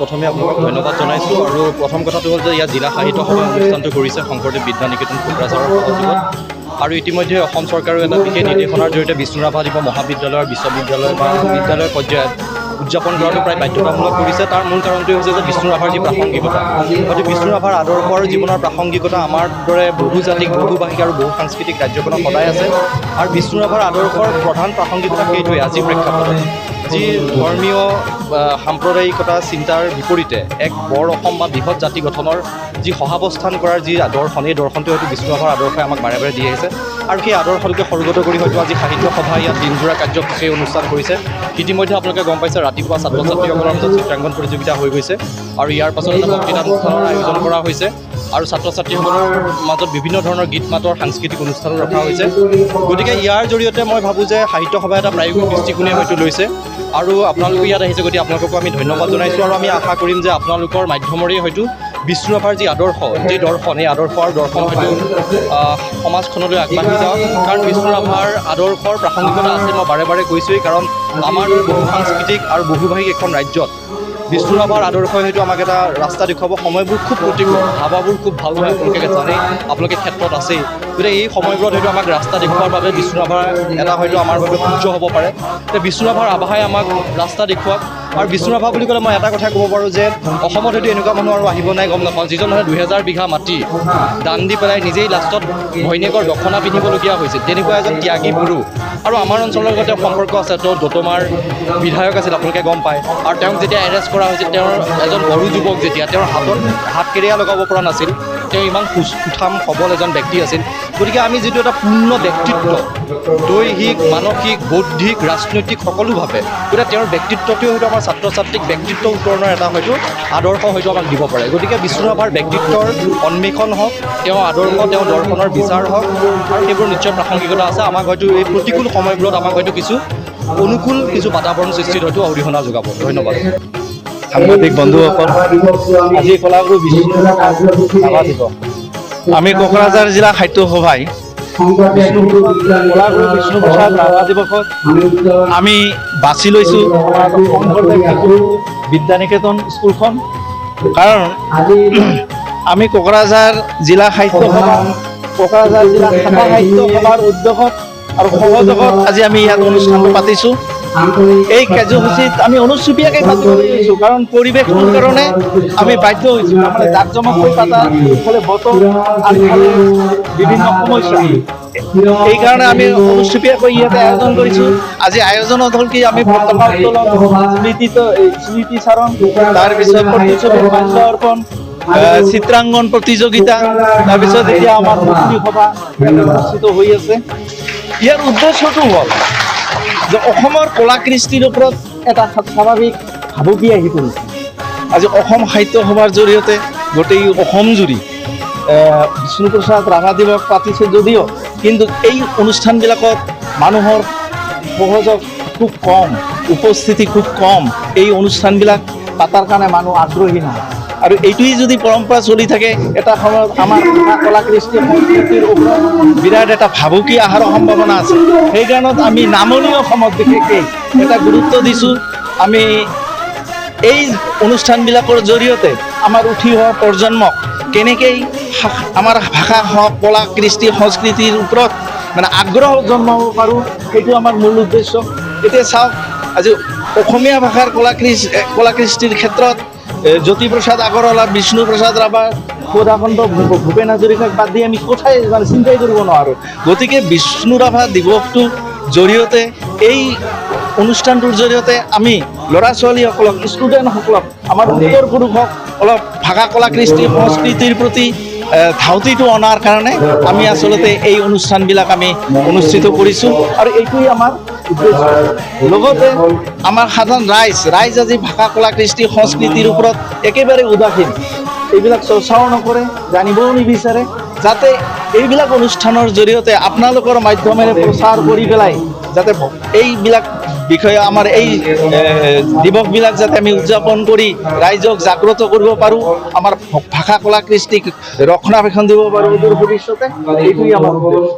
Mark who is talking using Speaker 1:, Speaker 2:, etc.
Speaker 1: প্ৰথমে আপোনালোকক ধন্যবাদ জনাইছোঁ। আৰু প্ৰথম কথাটো হ'ল যে ইয়াত জিলা সাহিত্য সভা অনুষ্ঠানটো কৰিছে শংকৰদেৱ বিদ্যা নিকেতন কোকৰাঝাৰৰ সহযোগত। আৰু ইতিমধ্যে অসম চৰকাৰেও এটা বিশেষ নিৰ্দেশনাৰ জৰিয়তে বিষ্ণু ৰাভা দিৱস মহাবিদ্যালয় বিশ্ববিদ্যালয় বা বিদ্যালয় পৰ্যায়ত উদযাপন কৰাটো প্ৰায় বাধ্যতামূলক কৰিছে। তাৰ মূল কাৰণটোৱে হৈছে যে বিষ্ণু ৰাভাৰ যি প্ৰাসংগিকতা, গতিকে বিষ্ণু ৰাভাৰ আদৰ্শৰ জীৱনৰ প্ৰাসংগিকতা আমাৰ দৰে বহুজাতিক বহুভাষিক আৰু বহু সাংস্কৃতিক ৰাজ্যখনত সদায় আছে। আৰু বিষ্ণু ৰাভাৰ আদৰ্শৰ প্ৰধান প্ৰাসংগিকতা সেইটোৱে আজিৰ প্ৰেক্ষাপটত, যি ধৰ্মীয় সাম্প্ৰদায়িকতা চিন্তাৰ বিপৰীতে এক বৰ অসম বা বৃহৎ জাতি গঠনৰ যি সহাৱস্থান কৰাৰ যি দৰ্শন, এই দৰ্শনটো হয়তো বিষ্ণু ৰাভাৰ আদৰ্শই আমাক বাৰে বাৰে দি আহিছে। আৰু সেই আদৰ্শটোকে সৰ্গত কৰি হয়তো আজি সাহিত্য সভা ইয়াত দিনজোৰা কাৰ্যসূচী অনুষ্ঠান কৰিছে। ইতিমধ্যে আপোনালোকে গম পাইছে ৰাতিপুৱা ছাত্ৰ ছাত্ৰীসকলৰ মাজত চিত্ৰাংকন প্ৰতিযোগিতা হৈ গৈছে, আৰু ইয়াৰ পাছত এটা বক্তৃতা অনুষ্ঠানৰ আয়োজন কৰা হৈছে। আৰু ছাত্ৰ ছাত্ৰীসকলৰ মাজত বিভিন্ন ধৰণৰ গীত মাতৰ সাংস্কৃতিক অনুষ্ঠানো ৰখা হৈছে। গতিকে ইয়াৰ জৰিয়তে মই ভাবোঁ যে সাহিত্য সভা এটা প্ৰায়োগিক দৃষ্টিকোণে হয়তো লৈছে, আৰু আপোনালোকে ইয়াত আহিছে গতিকে আপোনালোককো আমি ধন্যবাদ জনাইছোঁ। আৰু আমি আশা কৰিম যে আপোনালোকৰ মাধ্যমেৰে হয়তো বিষ্ণু ৰাভাৰ যি আদৰ্শ, যি দৰ্শন, এই আদৰ্শ আৰু দৰ্শন হয়তো সমাজখনলৈ আগবাঢ়ি যাওক। কাৰণ বিষ্ণু ৰাভাৰ আদৰ্শৰ প্ৰাসংগিকতা আছে, মই বাৰে বাৰে কৈছোঁৱেই। কাৰণ আমাৰ দৰে বহু সাংস্কৃতিক আৰু বহুভাষিক এখন ৰাজ্যত বিষ্ণু ৰাভাৰ আদৰ্শই হয়তো আমাক এটা ৰাস্তা দেখুৱাব। সময়বোৰ খুব প্ৰতিকূল, হাৱাবোৰ খুব ভাল হয়, আপোনালোকে জানেই, আপোনালোকে ক্ষেত্ৰত আছেই। গতিকে এই সময়বোৰত হয়তো আমাক ৰাস্তা দেখুওৱাৰ বাবে বিষ্ণু ৰাভাৰ এটা হয়তো আমাৰ বাবে সূৰ্য হ'ব পাৰে। এতিয়া বিষ্ণু ৰাভাৰ আভাই আমাক ৰাস্তা দেখুৱাওক। আৰু বিষ্ণু ৰাভা বুলি ক'লে মই এটা কথাই ক'ব পাৰোঁ যে অসমত হয়তো এনেকুৱা মানুহ আৰু আহিব নাই গম নাপাওঁ, যিজন মানুহে 2000 বিঘা মাটি দান দি পেলাই নিজেই লাষ্টত ঘৈণীয়েকৰ দখনা পিন্ধিবলগীয়া হৈছিল, তেনেকুৱা এজন ত্যাগী গুৰু। আৰু আমাৰ অঞ্চলৰ লগত তেওঁ সম্পৰ্ক আছে, তেওঁ দতমাৰ বিধায়ক আছিল, আপোনালোকে গম পায়। আৰু তেওঁক যেতিয়া এৰেষ্ট কৰা হৈছিল, তেওঁৰ এজন বড়ো যুৱক, যেতিয়া তেওঁৰ হাতত হাতকেৰেয়া লগাব পৰা নাছিল, তেওঁ ইমান সুঠাম সবল এজন ব্যক্তি আছিল। গতিকে আমি যিটো এটা পূৰ্ণ ব্যক্তিত্ব, দৈহিক মানসিক বৌদ্ধিক ৰাজনৈতিক সকলোভাৱে, গতিকে তেওঁৰ ব্যক্তিত্বটোৱে হয়তো আমাৰ ছাত্ৰ ছাত্ৰীক ব্যক্তিত্ব উত্তৰণৰ এটা হয়তো আদৰ্শ হয়তো আমাক দিব পাৰে। গতিকে বিষ্ণু ৰাভাৰ ব্যক্তিত্বৰ অন্বেষণ হওক, তেওঁ আদৰ্শ, তেওঁ দৰ্শনৰ বিচাৰ হওক, আৰু সেইবোৰ নিশ্চয় প্ৰাসংগিকতা আছে। আমাক হয়তো এই প্ৰতিকূল সময়বোৰত আমাক হয়তো কিছু অনুকূল কিছু বাতাবৰণ সৃষ্টিত হয়তো অৰিহণা যোগাব। ধন্যবাদ।
Speaker 2: সাংবাদিক বন্ধুসকল, আজি কলাগুৰু বিষ্ণু ৰাভা দিৱস। আমি কোকৰাঝাৰ জিলা সাহিত্য সভাই কলাগুৰু বিষ্ণু প্ৰসাদ ৰাভা দিৱসত আমি বাছি লৈছোঁ শংকৰদেৱ বিদ্যা নিকেতন স্কুলখন। কাৰণ আমি কোকৰাঝাৰ জিলা সাহিত্য সভা, কোকৰাঝাৰ জিলা শাখা সাহিত্য সভাৰ উদ্যোগত আৰু সহযোগত আজি আমি ইয়াত অনুষ্ঠানটো পাতিছোঁ। এই কাৰ্যসূচীত আমি অনুচুপীয়াকৈ পাতিব পাৰিছোঁ, কাৰণ পৰিৱেশটোৰ কাৰণে আমি বাধ্য হৈছোঁ। তাৰমানে জাকজমককৈ পাতা, ইফালে বতৰ আৰু ইফালে বিভিন্ন সমস্যা, এইকাৰণে আমি অনুচুপীয়াকৈ ইয়াতে আয়োজন কৰিছোঁ। আজি আয়োজনত হ'ল কি, আমি পতাকা উত্তোলন, স্মৃতিচাৰণ, তাৰপিছত প্ৰতিচ্ছবি মাল্য অৰ্পণ, চিত্ৰাংকন প্ৰতিযোগিতা, তাৰপিছত এতিয়া আমাৰ মূৰ্তি সভা অনুষ্ঠিত হৈ আছে। ইয়াৰ উদ্দেশ্যটো হ'ল যে অসমৰ কলা কৃষ্টিৰ ওপৰত এটা স্বাভাৱিক ভাবুকি আহি পৰিছে। আজি অসম সাহিত্য সভাৰ জৰিয়তে গোটেই অসম জুৰি বিষ্ণু প্ৰসাদ ৰাভা দিৱস পাতিছে যদিও, কিন্তু এই অনুষ্ঠানবিলাকত মানুহৰ সহযোগ খুব কম, উপস্থিতি খুব কম। এই অনুষ্ঠানবিলাক পাতাৰ কাৰণে মানুহ আগ্ৰহী নহয়। আৰু এইটোৱেই যদি পৰম্পৰা চলি থাকে, এটা সময়ত আমাৰ কলা কৃষ্টি সংস্কৃতিৰ ওপৰত বিৰাট এটা ভাবুকি অহাৰ সম্ভাৱনা আছে। সেইকাৰণত আমি নামনি অসমত বিশেষকৈ এটা গুৰুত্ব দিছোঁ। আমি এই অনুষ্ঠানবিলাকৰ জৰিয়তে আমাৰ উঠি অহা প্ৰজন্মক কেনেকৈ আমাৰ ভাষা হওক, কলা কৃষ্টি সংস্কৃতিৰ ওপৰত মানে আগ্ৰহ জন্মাব পাৰোঁ, সেইটো আমাৰ মূল উদ্দেশ্য। এতিয়া চাওক, আজি অসমীয়া ভাষাৰ কলা কৃষ্টিৰ ক্ষেত্ৰত জ্যোতিপ্ৰসাদ আগৰৱালা, বিষ্ণু প্ৰসাদ ৰাভা, সুধাকণ্ঠ, ভূপেন হাজৰিকাক বাদ দি আমি কোথায় মানে চিন্তাই কৰিব নোৱাৰোঁ। গতিকে বিষ্ণু ৰাভা দিৱসটোৰ জৰিয়তে, এই অনুষ্ঠানটোৰ জৰিয়তে আমি ল'ৰা ছোৱালীসকলক, ষ্টুডেণ্টসকলক, আমাৰ উত্তৰ পুৰুষক অলপ ভাষা কলা কৃষ্টি সংস্কৃতিৰ প্ৰতি ধাউতিটো অনাৰ কাৰণে আমি আচলতে এই অনুষ্ঠানবিলাক আমি অনুষ্ঠিত কৰিছোঁ। আৰু এইটোৱেই আমাৰ উদ্দেশ্য। লগতে আমাৰ সাধাৰণ ৰাইজ আজি ভাষা কলা কৃষ্টি সংস্কৃতিৰ ওপৰত একেবাৰে উদাসীন, এইবিলাক চৰ্চাও নকৰে, জানিবও নিবিচাৰে। যাতে এইবিলাক অনুষ্ঠানৰ জৰিয়তে আপোনালোকৰ মাধ্যমেৰে প্ৰচাৰ কৰি পেলাই যাতে এইবিলাক বিষয়ে আমাৰ এই দিৱসবিলাক যাতে আমি উদযাপন কৰি ৰাইজক জাগ্ৰত কৰিব পাৰোঁ, আমাৰ ভাষা কলা কৃষ্টিক ৰক্ষণাবেক্ষণ দিব পাৰোঁ ভৱিষ্যতে, এইটোৱেই আমাৰ উদ্দেশ্য।